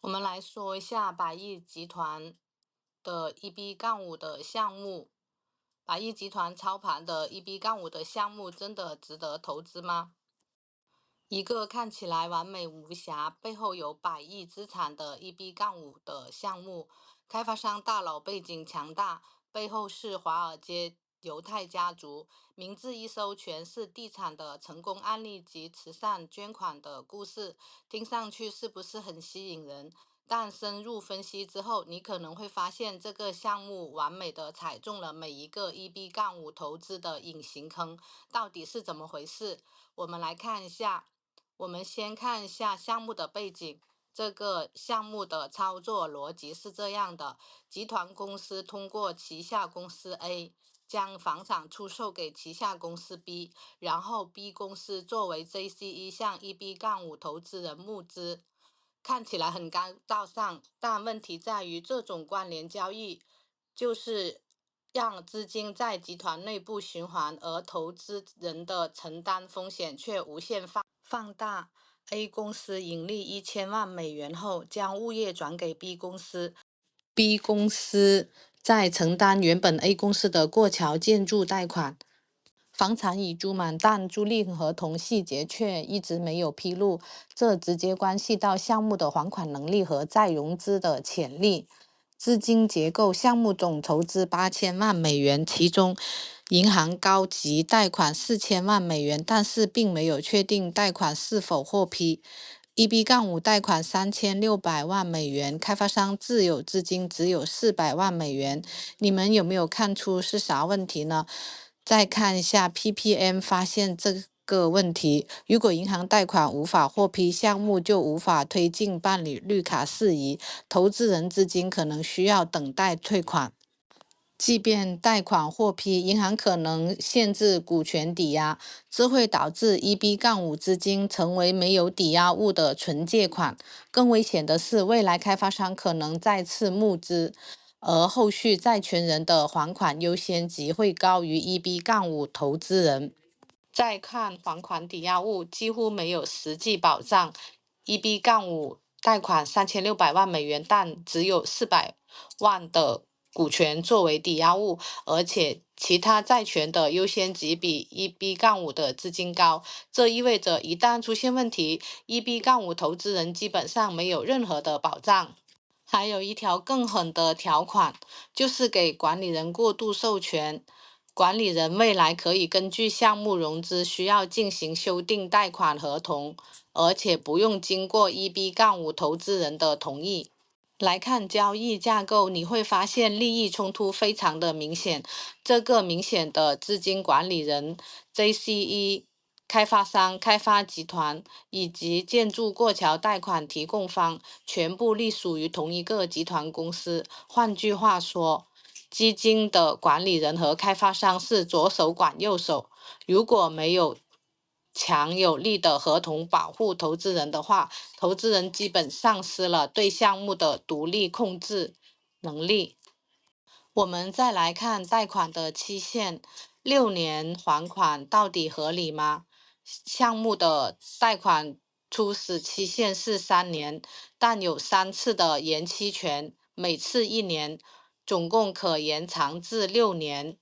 我们来说一下百亿集团的 EB-5的项目。百亿集团操盘的 EB-5的项目真的值得投资吗？一个看起来完美无瑕，背后有百亿资产的 EB-5的项目，开发商大佬背景强大，背后是华尔街犹太家族，名字一搜全是地产的成功案例及慈善捐款的故事，听上去是不是很吸引人？但深入分析之后，你可能会发现这个项目完美的踩中了每一个 EB-5投资的隐形坑，到底是怎么回事？我们来看一下。我们先看一下项目的背景。这个项目的操作逻辑是这样的：集团公司通过旗下公司 A 将房产出售给旗下公司 B，然后 B 公司作为 JCE 向 EB-5投资人募资。看起来很高大上，但问题在于这种关联交易就是让资金在集团内部循环，而投资人的承担风险却无限放大。A 公司盈利1000万美元后，将物业转给 B 公司，B 公司在承担原本 A 公司的过桥建筑贷款。房产已租满，但租赁合同细节却一直没有披露，这直接关系到项目的还款能力和再融资的潜力。资金结构：项目总投资8000万美元，其中银行高级贷款4000万美元，但是并没有确定贷款是否获批。EB-5贷款3600万美元，开发商自有资金只有400万美元。你们有没有看出是啥问题呢？再看一下 PPM， 发现这个问题：如果银行贷款无法获批，项目就无法推进办理绿卡事宜，投资人资金可能需要等待退款。即便贷款获批，银行可能限制股权抵押，这会导致 EB-5资金成为没有抵押物的纯借款。更危险的是，未来开发商可能再次募资，而后续债权人的还款优先级会高于 EB-5投资人。再看还款抵押物，几乎没有实际保障。EB-5贷款3600万美元，但只有400万的股权作为抵押物，而且其他债权的优先级比 EB-5的资金高。这意味着一旦出现问题，EB-5投资人基本上没有任何的保障。还有一条更狠的条款，就是给管理人过度授权。管理人未来可以根据项目融资需要进行修订贷款合同，而且不用经过 EB-5投资人的同意。来看交易架构，你会发现利益冲突非常的明显。这个明显的资金管理人 JCE、开发商、开发集团以及建筑过桥贷款提供方，全部隶属于同一个集团公司。换句话说，基金的管理人和开发商是左手管右手。如果没有强有力的合同保护投资人的话，投资人基本丧失了对项目的独立控制能力。我们再来看贷款的期限，6年还款到底合理吗？项目的贷款初始期限是3年，但有3次的延期权，每次1年，总共可延长至6年。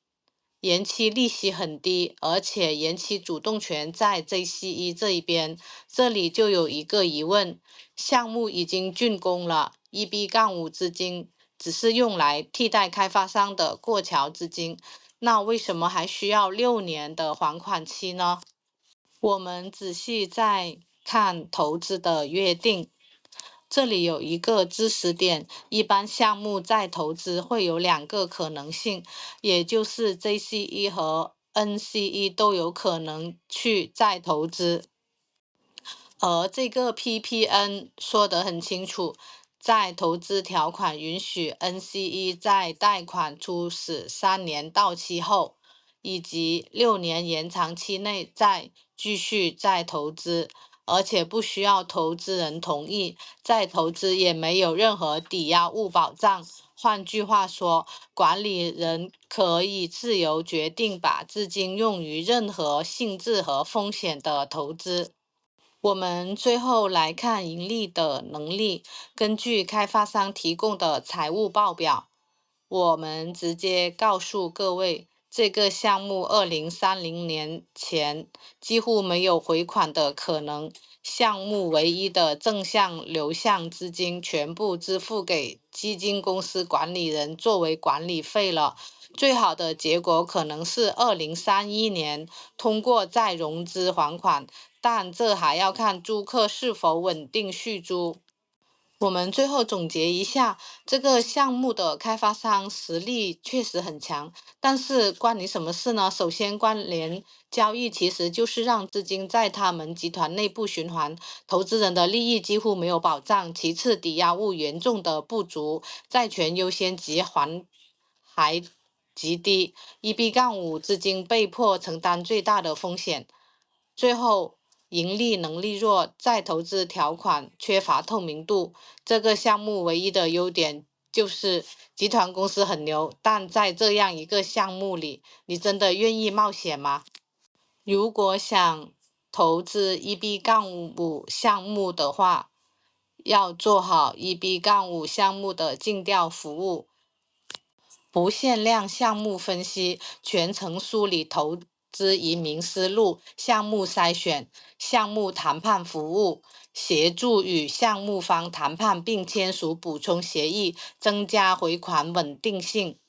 延期利息很低，而且延期主动权在 JCE 这一边。这里就有一个疑问：项目已经竣工了，EB-5资金只是用来替代开发商的过桥资金，那为什么还需要6年的还款期呢？我们仔细再看投资的约定。这里有一个知识点，一般项目再投资会有2个可能性，也就是 JCE 和 NCE 都有可能去再投资。而这个 PPN 说得很清楚，在投资条款允许 NCE 在贷款初始3年到期后，以及6年延长期内继续再投资，而且不需要投资人同意，再投资也没有任何抵押物保障。换句话说，管理人可以自由决定把资金用于任何性质和风险的投资。我们最后来看盈利的能力。根据开发商提供的财务报表，我们直接告诉各位，这个项目2030年前几乎没有回款的可能。项目唯一的正向流向资金全部支付给基金公司管理人作为管理费了。最好的结果可能是2031年通过再融资还款，但这还要看租客是否稳定续租。我们最后总结一下，这个项目的开发商实力确实很强，但是关你什么事呢？首先，关联交易其实就是让资金在他们集团内部循环，投资人的利益几乎没有保障。其次，抵押物严重的不足，债权优先级还极低，EB-5资金被迫承担最大的风险。最后，盈利能力弱，再投资条款缺乏透明度。这个项目唯一的优点就是集团公司很牛，但在这样一个项目里，你真的愿意冒险吗？如果想投资 EB-5项目的话，要做好 EB-5项目的尽调服务。不限量项目分析，全程梳理投资移民思路，项目筛选，项目谈判服务，协助与项目方谈判并签署补充协议，增加回款稳定性。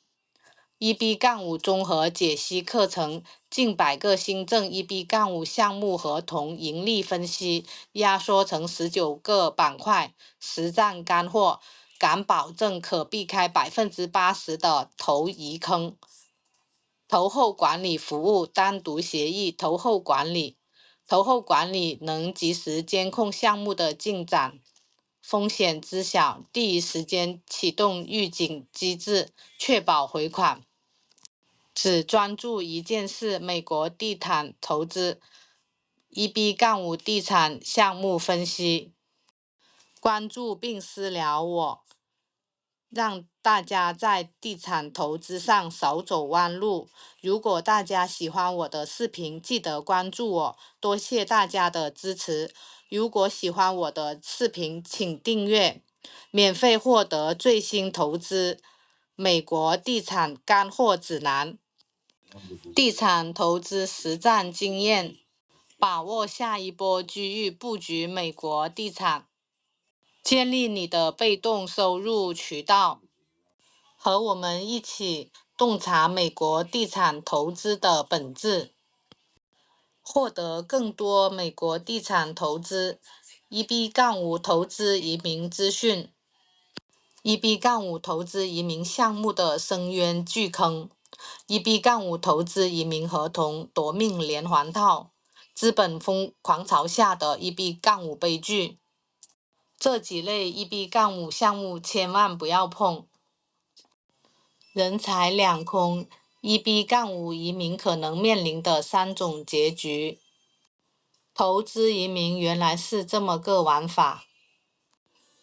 EB-5综合解析课程，近100个新增 EB-5项目合同盈利分析，压缩成19个板块，实战干货。敢保证可避开80%的投移坑。投后管理服务单独协议投后管理，投后管理能及时监控项目的进展，风险知晓，第一时间启动预警机制，确保回款。只专注一件事：美国地产投资 EB-5地产项目分析。关注并私聊我，让大家在地产投资上少走弯路。如果大家喜欢我的视频，记得关注我，多谢大家的支持。如果喜欢我的视频，请订阅，免费获得最新投资美国地产干货指南、地产投资实战经验，把握下一波机遇，布局美国地产。建立你的被动收入渠道，和我们一起洞察美国地产投资的本质，获得更多美国地产投资 EB-5投资移民资讯。EB-5投资移民项目的深渊巨坑，EB-5投资移民合同夺命连环套，资本疯狂潮下的 EB-5悲剧。这几类 EB-5项目千万不要碰。人财两空 ，EB-5移民可能面临的3种结局。投资移民原来是这么个玩法。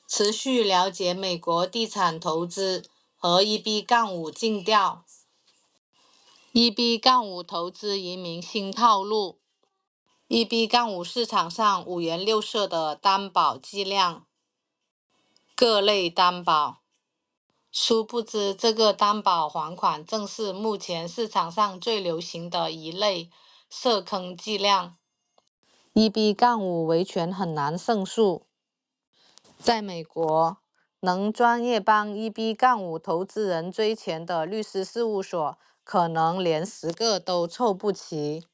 持续了解美国地产投资和 EB-5尽调。EB-5投资移民新套路。EB-5市场上五颜六色的担保计量。各类担保，殊不知这个担保还款正是目前市场上最流行的一类涉坑计量。EB-5维权很难胜诉。在美国，能专业帮 EB-5投资人追钱的律师事务所，可能连10个都凑不齐。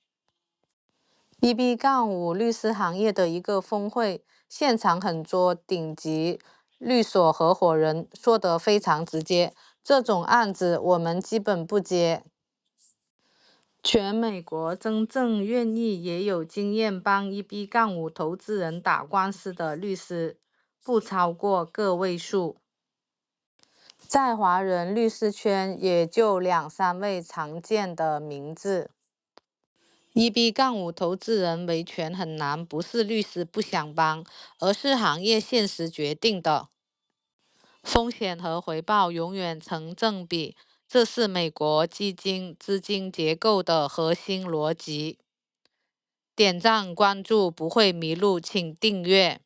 EB-5律师行业的一个峰会，现场很多顶级律所合伙人说得非常直接，这种案子我们基本不接。全美国真正愿意也有经验帮 EB-5投资人打官司的律师，不超过个位数。在华人律师圈也就2、3位常见的名字。EB-5投资人维权很难，不是律师不想帮，而是行业现实决定的。风险和回报永远成正比，这是美国基金资金结构的核心逻辑。点赞关注不会迷路，请订阅。